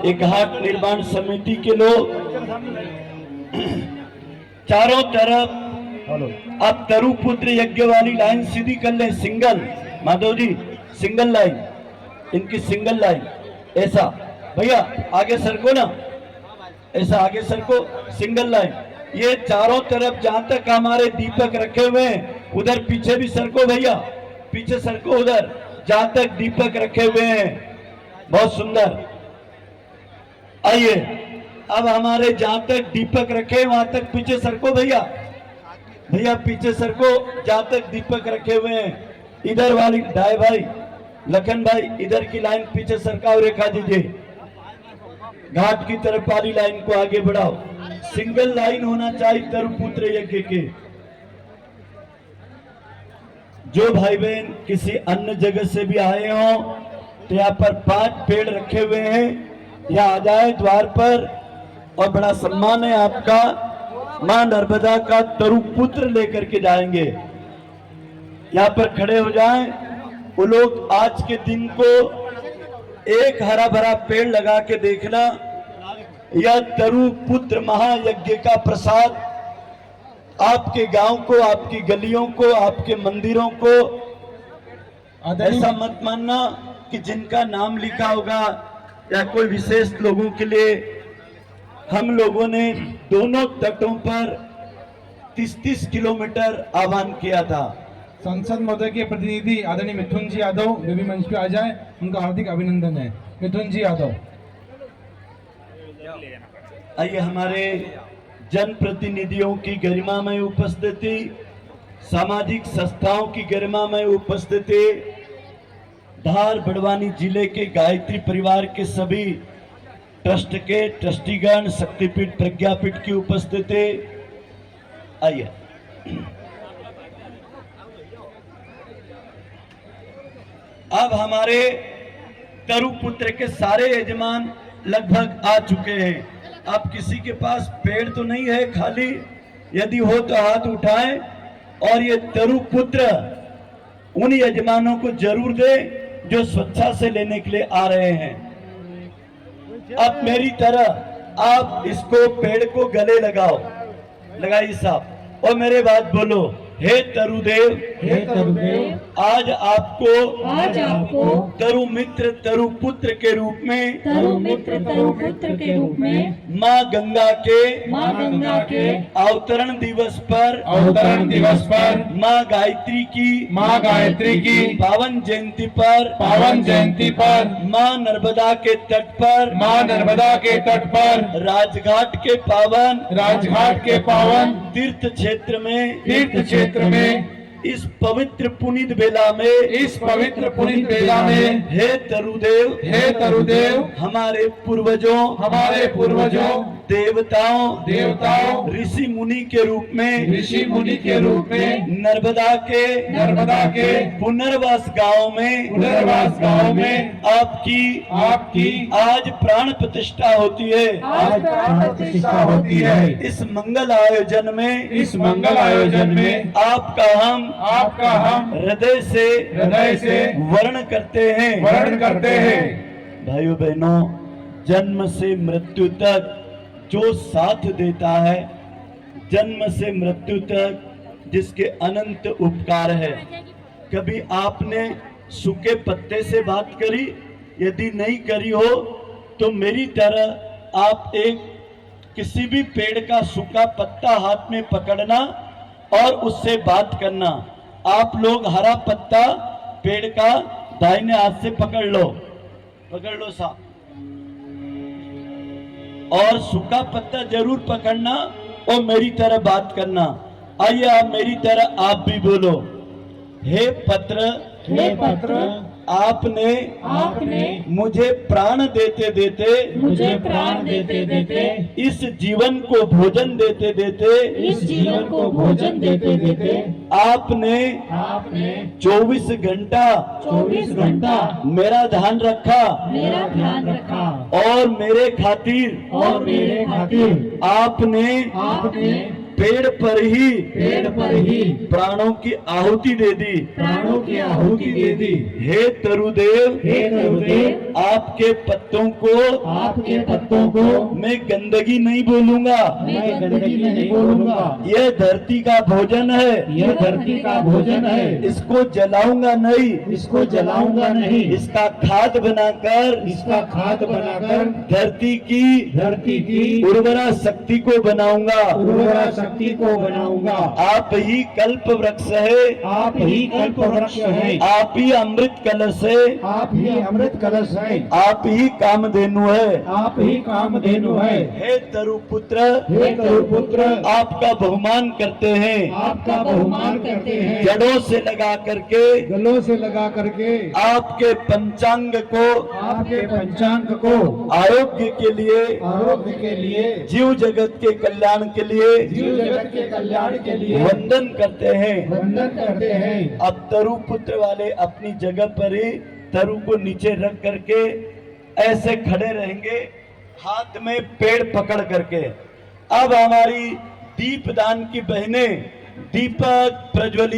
एक घाट निर्माण समिति के लोग चारों तरफ आप तरुपुत्र यज्ञ वाली लाइन सीधी कर लें, single. Madhav ji single line, इनकी सिंगल लाइन। ऐसा भैया आगे सरको ना, ऐसा आगे सरको, सिंगल लाइन। ये चारों तरफ जहां तक हमारे दीपक रखे हुए हैं, उधर पीछे भी सरको भैया, पीछे सरको उधर जहां तक दीपक रखे हुए हैं। बहुत सुंदर। आइए अब हमारे जहां तक दीपक रखे वहां तक पीछे सरको भैया, भैया पीछे सरको जहां तक दीपक रखे हुए हैं। इधर वाली डाय भाई, लखन भाई इधर की लाइन पीछे सरकाओ, रेखा दीजिए। घाट की तरफ वाली लाइन को आगे बढ़ाओ। सिंगल लाइन होना चाहिए तरुपुत्र यज्ञ के। जो भाई बहन किसी अन्य जगह से भी आए हो तो यहाँ पर 5 पेड़ रखे हुए हैं, यहाँ आ जाए द्वार पर। और बड़ा सम्मान है आपका, मां नर्मदा का तरुपुत्र लेकर के जाएंगे। यहाँ पर खड़े हो जाएं। वो लोग आज के दिन को एक हरा भरा पेड़ लगा के देखना। यह तरुपुत्र महायज्ञ का प्रसाद आपके गांव को, आपकी गलियों को, आपके मंदिरों को, ऐसा मत मानना कि जिनका नाम लिखा होगा या कोई विशेष लोगों के लिए। हम लोगों ने दोनों तटों पर 30-30 किलोमीटर आह्वान किया था। संसद महोदय के प्रतिनिधि आदरणीय मिथुन जी यादव वे भी मंच पे आ जाए, उनका हार्दिक अभिनंदन है। मिथुन जी यादव। आइए हमारे जनप्रतिनिधियों की गरिमामय उपस्थिति, सामाजिक संस्थाओं की गरिमामय उपस्थिति, धार बड़वानी जिले के गायत्री परिवार के सभी ट्रस्ट के ट्रस्टीगण, शक्तिपीठ प्रज्ञापीठ की उपस्थिति। आइए अब हमारे तरुपुत्र के सारे यजमान लगभग आ चुके हैं। अब किसी के पास पेड़ तो नहीं है खाली, यदि हो तो हाथ उठाएं और ये तरुपुत्र उन यजमानों को जरूर दे जो स्वेच्छा से लेने के लिए आ रहे हैं। अब मेरी तरह आप इसको पेड़ को गले लगाओ, लगाइए साहब, और मेरे बात बोलो। हे तरुदेव, हे तरुदेव, आज आपको तरुमित्र तरुपुत्र के रूप में, तरुमित्र तरुपुत्र के रूप में माँ गंगा के अवतरण दिवस पर माँ गायत्री की पावन जयंती पर माँ नर्मदा के तट पर राजघाट के पावन तीर्थ क्षेत्र में इस पवित्र पुनीत बेला में हे तरुदेव, हमारे पूर्वजों देवताओं ऋषि मुनि के रूप में नर्मदा के पुनर्वास गांव में आपकी आज प्राण प्रतिष्ठा होती है। इस मंगल आयोजन में आपका हम हृदय से वर्ण करते हैं। भाइयों बहनों, जन्म से मृत्यु तक जो साथ देता है, जन्म से मृत्यु तक जिसके अनंत उपकार है। कभी आपने सूखे पत्ते से बात करी? यदि नहीं करी हो तो मेरी तरह आप किसी भी पेड़ का सूखा पत्ता हाथ में पकड़ना और उससे बात करना। आप लोग हरा पत्ता पेड़ का दाहिने हाथ से पकड़ लो साहब, और सूखा पत्ता जरूर पकड़ना और मेरी तरह बात करना। आइए आप मेरी तरह आप भी बोलो। हे पत्र, आपने मुझे प्राण देते देते इस जीवन को भोजन देते देते आपने 24 घंटा मेरा ध्यान रखा और मेरे खातिर आपने पेड़ पर ही प्राणों की आहुति दे दी। हे तरुदेव, आपके पत्तों को आपके पत्तों को मैं गंदगी नहीं बोलूंगा। मैं गंदगी नहीं बोलूंगा। यह धरती का भोजन है, यह धरती का भोजन है, इसको जलाऊंगा नहीं, इसको जलाऊंगा नहीं, इसका खाद बनाकर इसका खाद बनाकर धरती की उर्वरा शक्ति को बनाऊंगा। शक्ति को बनाऊंगा। आप ही कल्प वृक्ष है, आप ही कल्प वृक्ष है, आप ही अमृत कलश है, आप ही अमृत कलश है, आप ही कामधेनु है। आप ही कामधेनु है। हे तरुपुत्र, हे तरुपुत्र, आपका बहुमान करते हैं, आपका बहुमान करते हैं, जड़ों से लगा करके गलों से लगा करके आपके पंचांग को आपके पंचांग को आरोग्य के लिए, आरोग्य के लिए, जीव जगत के कल्याण के लिए जीव जगत के कल्याण के लिए वंदन करते हैं। वंदन करते हैं। अब तरुपुत्र वाले अपनी जगह पर ही तरु को नीचे रख करके ऐसे खड़े रहेंगे, हाथ में पेड़ पकड़ करके। अब हमारी दीपदान की बहनें दीपक प्रज्वलित